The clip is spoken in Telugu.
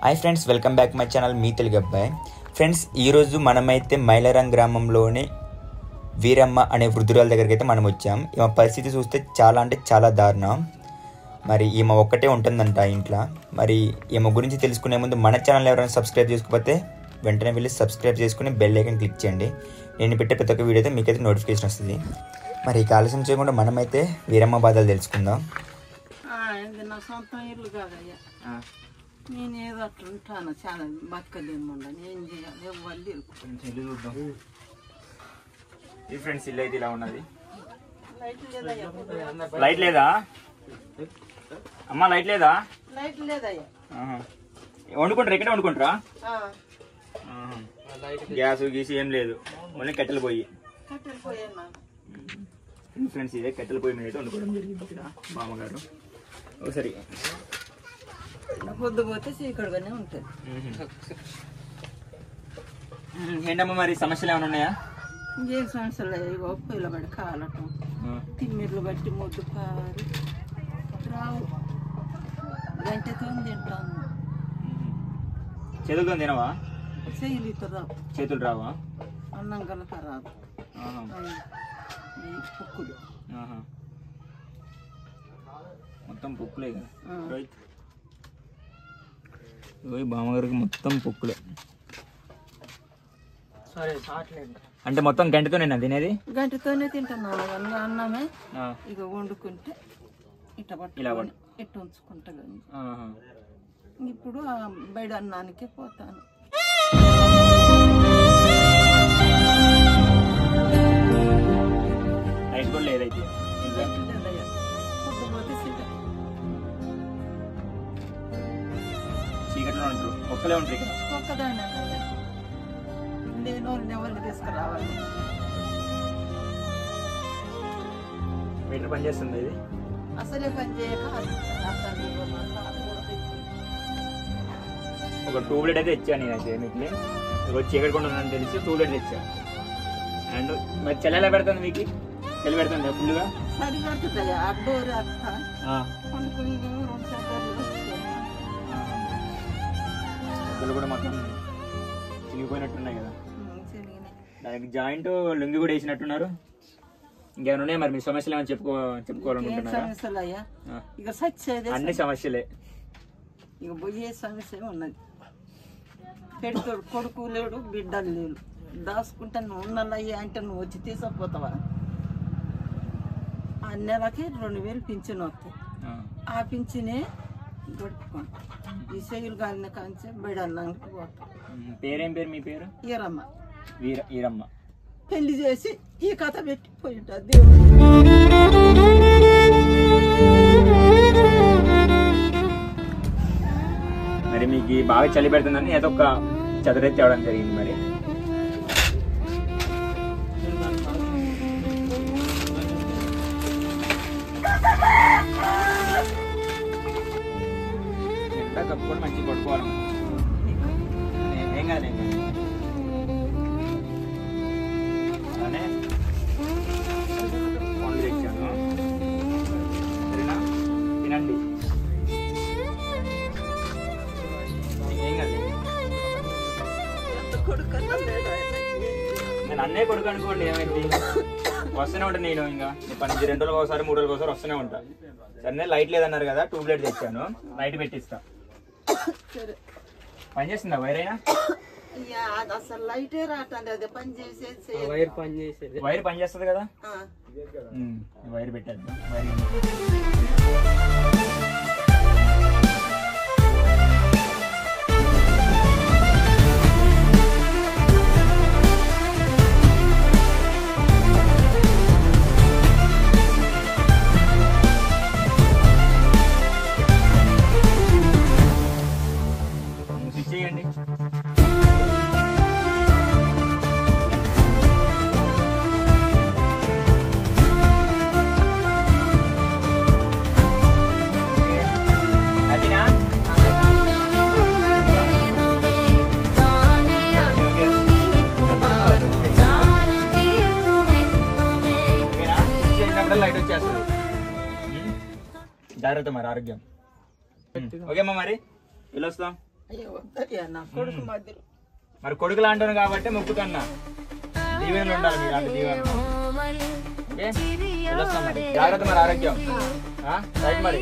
Hi friends, welcome back my channel మీ తెలుగు అబ్బాయి. ఫ్రెండ్స్, ఈరోజు మనమైతే మైలారం గ్రామంలోని వీరమ్మ అనే వృద్ధురాల దగ్గరికి అయితే మనం వచ్చాం. ఈమె పరిస్థితి చూస్తే చాలా అంటే చాలా దారుణం. మరి ఈమె ఒక్కటే ఉంటుందంట ఇంట్లో. మరి ఈమె గురించి తెలుసుకునే ముందు మన ఛానల్ ఎవరైనా సబ్స్క్రైబ్ చేసుకోకపోతే వెంటనే వెళ్ళి సబ్స్క్రైబ్ చేసుకుని బెల్ ఐకాన్ క్లిక్ చేయండి. నేను పెట్టే ప్రతి ఒక్క వీడియో అయితే మీకైతే నోటిఫికేషన్ వస్తుంది. మరి ఈ ఆలస్యం చేయకుండా మనమైతే వీరమ్మ బాధలు తెలుసుకుందాం. నా సొంతం ఇల్లు కాదయ్యా, నేను ఏదో అట్లా ఉంటాను. చాలా బతకలేమండ, నేను చేయాలి వాళ్ళు ఈ ఫ్రెండ్స్ ఇల్లు అయితే ఇలా ఉన్నది. లైట్ లైట్ లేదా అమ్మా? లైట్ లేదా? లైట్ లేదయ్యా. వండుకుంటారా? ఇక్కడే వండుకుంటారా? గ్యాస్ గీసి ఏం లేదు, ఓన్లీ కట్టెలు పొయ్యి. కట్టెలు పోయాను ఫ్రెండ్స్, ఇదే కట్టెల పొయ్యి మీద అయితే వండుకోవడం జరిగింది ఇక్కడ మామగారు. ఒకసారి పొద్దు పోతే చీకటిగానే ఉంటుంది. ఏంటమ్మా మరి సమస్యలు ఏమైనా ఉన్నాయా? ఇంకేం సమస్యలు లేవు. పొయ్యిలో పడి కాలటం, తిమ్మిర్లు బట్టి ముద్దు పారి రావు, గంటతో తింటాను. చేతులతో తినవా? చెయ్యిలితో రావు. చేతులు రావా? అన్నం కనుక రాదు. పొక్కులు మొత్తం పొక్కులే కదా రోహిత్? బామ్మగారికి మొత్తం పొక్కులే. అంటే మొత్తం గంటతో నేను తినేది? గంటతోనే తింటున్నాను. అన్నమే ఇక వండుకుంటే ఇట్ట పట్టుకొని ఇట్ట ఉంచుకుంటా. కానీ ఇప్పుడు బయట అన్నానికే పోతాను. లైట్ కూడా లేదైతే. చీకట్లో ఉంటారు, ఒక్కలే ఉంటారు ఇక్కడ. ఒక్కదాన్ని నేను ఎవరిని తీసుకురావాలి. మీటర్ పని చేస్తుంది ఇది? అసలే పని చేయక ఒక ట్యూబ్లైట్ అయితే ఇచ్చాను నేనైతే. మీకు చీకటి కొండ ఉందని తెలిసి ట్యూబ్లైట్ తెచ్చా. అండ్ మరి చలి ఎలా పెడుతుంది మీకు? చలి పెడుతుంది ఫుల్గా? సరి పెడుతుంది. అడ్డోరు అక్క కూడా మొత్తం చినిగిపోయినట్టున్నాయి కదా. దానికి జాయింట్ లుంగి కూడా వేసినట్టున్నారు. ఇంకేమైనా ఉన్నాయి మరి? మీ సమస్యలు ఏమైనా చెప్పుకోవాలనుకుంటున్నారా? ఇక సచ్చేది అన్ని సమస్యలే. ఇక పోయే సమస్య ఉన్నది. పెడుతాడు, కొడుకు లేడు, బిడ్డలు లేడు. దాచుకుంటే నువ్వు ఉన్నయ్యా అంటే నువ్వు వచ్చి తీసుకుపోతావా? ఆ నెలకి 2000 పింఛన్ వస్తాయి. ఆ పింఛనే గడుపుకుంటా. ఈ సెయ్యులు కాలిన కాంచే బయడన్నానికి పోతాం. పేరేం పేరు మీ పేరు? ఈరమ్మ. ఈరమ్మ. పెళ్లి చేసి ఈ కథ పెట్టిపోయి ఉంటా దేవుడు. మరి మీకు బాగా చలి పెడుతుందని ఏదో ఒక చదరెత్తి తేవడం జరిగింది. మరి ఎంత కప్పుకొని మంచిగా పడుకోవాలి. ఏం కాదు, అలానే పండ్లు తెచ్చాను, సరేనా? తినండి. నేను అన్నే కొడుకు అనుకోండి, ఏమైంది? వస్తూనే ఉంటాను నేను. ఇంకా 2 రోజులకు ఒకసారి 3 రోజులకు ఒకసారి వస్తూనే ఉంటా. సరే, లైట్ లేదన్నారు కదా, ట్యూబ్లైట్ తెచ్చాను, లైట్ పెట్టిస్తా. పని చేస్తుందా వైర్ అయినా? అసలు లైటే రావట్లేదు. అదే పని చేసేది. వైర్ పని చేస్తుంది కదా, వైర్ పెట్టేద్దాం. వైర్ చేయండి. లైట్ వచ్చేస్తుంది. జాగ్రత్త మరి, ఆరోగ్యం. ఓకేమ్మా, మరి వెళ్ళొస్తాం. అయ్యో వద్దయ్యా నా కొడుకు మధ్యలో. మరి కొడుకులు అంటాను కాబట్టి మొక్కుతున్నా, దీవెనలు ఉండాలి మీరు అంటే దీవెనలు. ఓకే, వెళ్ళొస్తాం మరి. జాగ్రత్త మరి, ఆరోగ్యం రైట్ మరి.